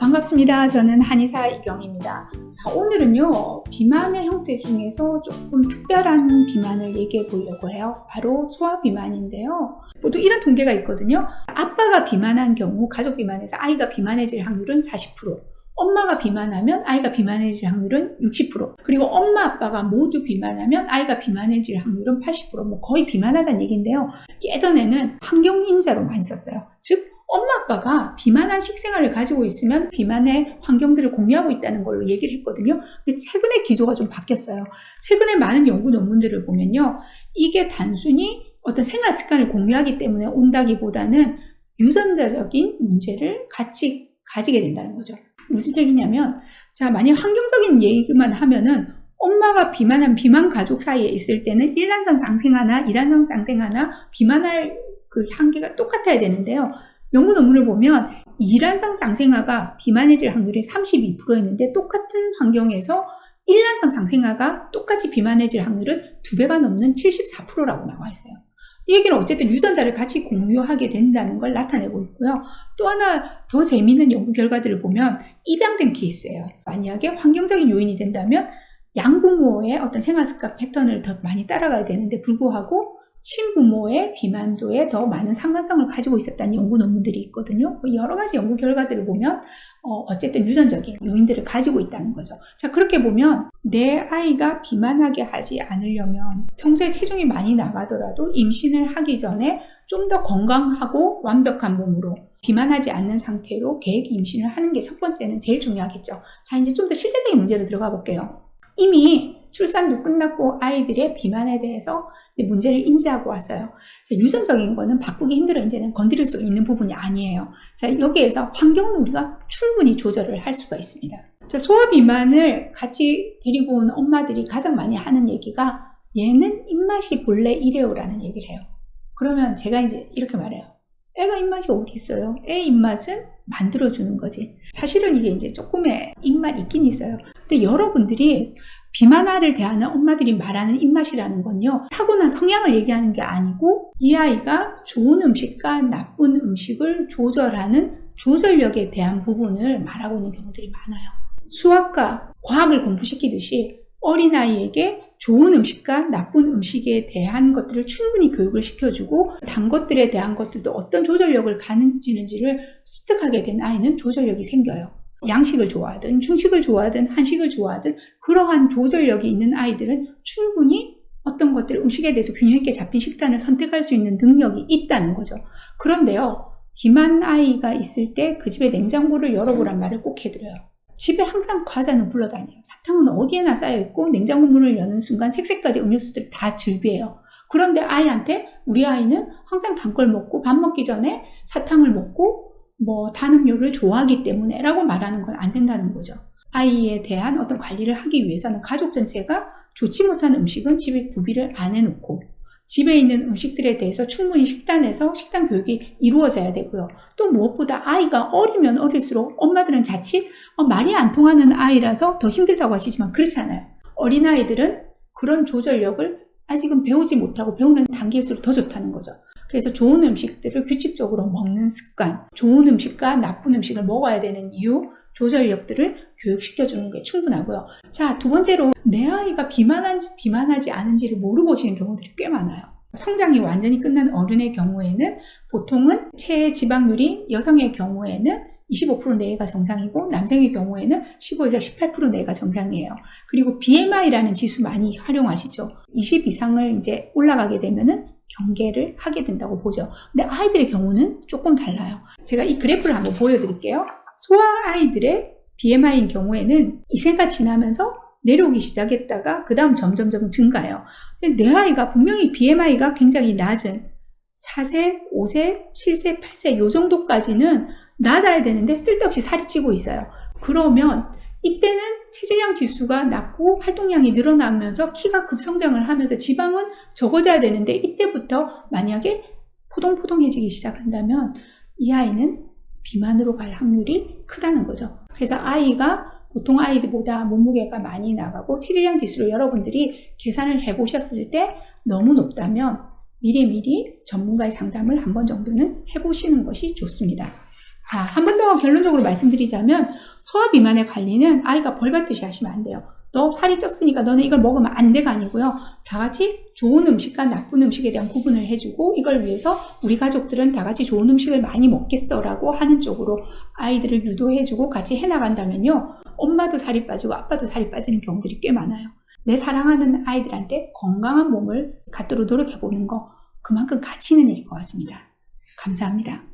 반갑습니다. 저는 한의사 이경입니다. 자, 오늘은요, 비만의 형태 중에서 조금 특별한 비만을 얘기해 보려고 해요. 바로 소아 비만인데요. 모두 이런 통계가 있거든요. 아빠가 비만한 경우, 가족 비만에서 아이가 비만해질 확률은 40%, 엄마가 비만하면 아이가 비만해질 확률은 60%, 그리고 엄마 아빠가 모두 비만하면 아이가 비만해질 확률은 80%, 거의 비만하다는 얘기인데요. 예전에는 환경인자로 많이 썼어요. 즉 엄마 아빠가 비만한 식생활을 가지고 있으면 비만의 환경들을 공유하고 있다는 걸로 얘기를 했거든요. 근데 최근에 기조가 좀 바뀌었어요. 최근에 많은 연구 논문들을 보면요, 이게 단순히 어떤 생활 습관을 공유하기 때문에 온다기보다는 유전자적인 문제를 같이 가지게 된다는 거죠. 무슨 얘기냐면, 자, 만약 환경적인 얘기만 하면은 엄마가 비만한 비만 가족 사이에 있을 때는 일란성 쌍생아나 이란성 쌍생아나 비만할 그 한계가 똑같아야 되는데요. 연구 논문을 보면 이란성 쌍생아가 비만해질 확률이 32%였는데 똑같은 환경에서 일란성 쌍생아가 똑같이 비만해질 확률은 2배가 넘는 74%라고 나와 있어요. 이 얘기는 어쨌든 유전자를 같이 공유하게 된다는 걸 나타내고 있고요. 또 하나 더 재미있는 연구 결과들을 보면 입양된 케이스예요. 만약에 환경적인 요인이 된다면 양부모의 어떤 생활습관 패턴을 더 많이 따라가야 되는데 불구하고 친부모의 비만도에 더 많은 상관성을 가지고 있었다는 연구 논문들이 있거든요. 여러 가지 연구 결과들을 보면 어쨌든 유전적인 요인들을 가지고 있다는 거죠. 자, 그렇게 보면 내 아이가 비만하게 하지 않으려면 평소에 체중이 많이 나가더라도 임신을 하기 전에 좀 더 건강하고 완벽한 몸으로 비만하지 않는 상태로 계획 임신을 하는 게 첫 번째는 제일 중요하겠죠. 자, 이제 좀 더 실제적인 문제로 들어가 볼게요. 이미 출산도 끝났고 아이들의 비만에 대해서 문제를 인지하고 왔어요. 자, 유전적인 거는 바꾸기 힘들어 이제는 건드릴 수 있는 부분이 아니에요. 자, 여기에서 환경은 우리가 충분히 조절을 할 수가 있습니다. 자, 소아 비만을 같이 데리고 온 엄마들이 가장 많이 하는 얘기가 얘는 입맛이 본래 이래요라는 얘기를 해요. 그러면 제가 이제 이렇게 말해요. 애가 입맛이 어디 있어요? 애 입맛은 만들어주는 거지. 사실은 이게 이제 조금의 입맛 있긴 있어요. 근데 여러분들이 비만아를 대하는 엄마들이 말하는 입맛이라는 건요, 타고난 성향을 얘기하는 게 아니고 이 아이가 좋은 음식과 나쁜 음식을 조절하는 조절력에 대한 부분을 말하고 있는 경우들이 많아요. 수학과 과학을 공부시키듯이 어린아이에게 좋은 음식과 나쁜 음식에 대한 것들을 충분히 교육을 시켜주고 단 것들에 대한 것들도 어떤 조절력을 가지는지를 습득하게 된 아이는 조절력이 생겨요. 양식을 좋아하든 중식을 좋아하든 한식을 좋아하든 그러한 조절력이 있는 아이들은 충분히 어떤 것들 음식에 대해서 균형 있게 잡힌 식단을 선택할 수 있는 능력이 있다는 거죠. 그런데요, 비만 아이가 있을 때 그 집에 냉장고를 열어보란 말을 꼭 해드려요. 집에 항상 과자는 굴러다녀요. 사탕은 어디에나 쌓여있고 냉장고 문을 여는 순간 색색까지 음료수들이 다 즐비해요. 그런데 아이한테 우리 아이는 항상 단 걸 먹고 밥 먹기 전에 사탕을 먹고 단 음료를 좋아하기 때문에 라고 말하는 건 안 된다는 거죠. 아이에 대한 어떤 관리를 하기 위해서는 가족 전체가 좋지 못한 음식은 집에 구비를 안 해놓고 집에 있는 음식들에 대해서 충분히 식단에서 식단 교육이 이루어져야 되고요. 또 무엇보다 아이가 어리면 어릴수록 엄마들은 자칫 말이 안 통하는 아이라서 더 힘들다고 하시지만 그렇지 않아요. 어린아이들은 그런 조절력을 아직은 배우지 못하고 배우는 단계일수록 더 좋다는 거죠. 그래서 좋은 음식들을 규칙적으로 먹는 습관, 좋은 음식과 나쁜 음식을 먹어야 되는 이유, 조절력들을 교육시켜주는 게 충분하고요. 자, 두 번째로 내 아이가 비만한지 비만하지 않은지를 모르고 오시는 경우들이 꽤 많아요. 성장이 완전히 끝난 어른의 경우에는 보통은 체지방률이 여성의 경우에는 25% 내외가 정상이고 남성의 경우에는 15에서 18% 내외가 정상이에요. 그리고 BMI라는 지수 많이 활용하시죠. 20 이상을 이제 올라가게 되면은 경계를 하게 된다고 보죠. 근데 아이들의 경우는 조금 달라요. 제가 이 그래프를 한번 보여드릴게요. 소아 아이들의 BMI인 경우에는 2세가 지나면서 내려오기 시작했다가 그 다음 점점 증가해요. 근데 내 아이가 분명히 BMI가 굉장히 낮은 4세, 5세, 7세, 8세 요 정도까지는 낮아야 되는데 쓸데없이 살이 찌고 있어요. 그러면 이때는 체질량 지수가 낮고 활동량이 늘어나면서 키가 급성장을 하면서 지방은 적어져야 되는데 이때부터 만약에 포동포동해지기 시작한다면 이 아이는 비만으로 갈 확률이 크다는 거죠. 그래서 아이가 보통 아이들보다 몸무게가 많이 나가고 체질량 지수를 여러분들이 계산을 해보셨을 때 너무 높다면 미리미리 전문가의 상담을 한 번 정도는 해보시는 것이 좋습니다. 자, 한 번 더 결론적으로 말씀드리자면 소화 비만의 관리는 아이가 벌 받듯이 하시면 안 돼요. 너 살이 쪘으니까 너는 이걸 먹으면 안 돼가 아니고요. 다 같이 좋은 음식과 나쁜 음식에 대한 구분을 해주고 이걸 위해서 우리 가족들은 다 같이 좋은 음식을 많이 먹겠어라고 하는 쪽으로 아이들을 유도해주고 같이 해나간다면요. 엄마도 살이 빠지고 아빠도 살이 빠지는 경우들이 꽤 많아요. 내 사랑하는 아이들한테 건강한 몸을 갖도록 노력해보는 거 그만큼 가치 있는 일일 것 같습니다. 감사합니다.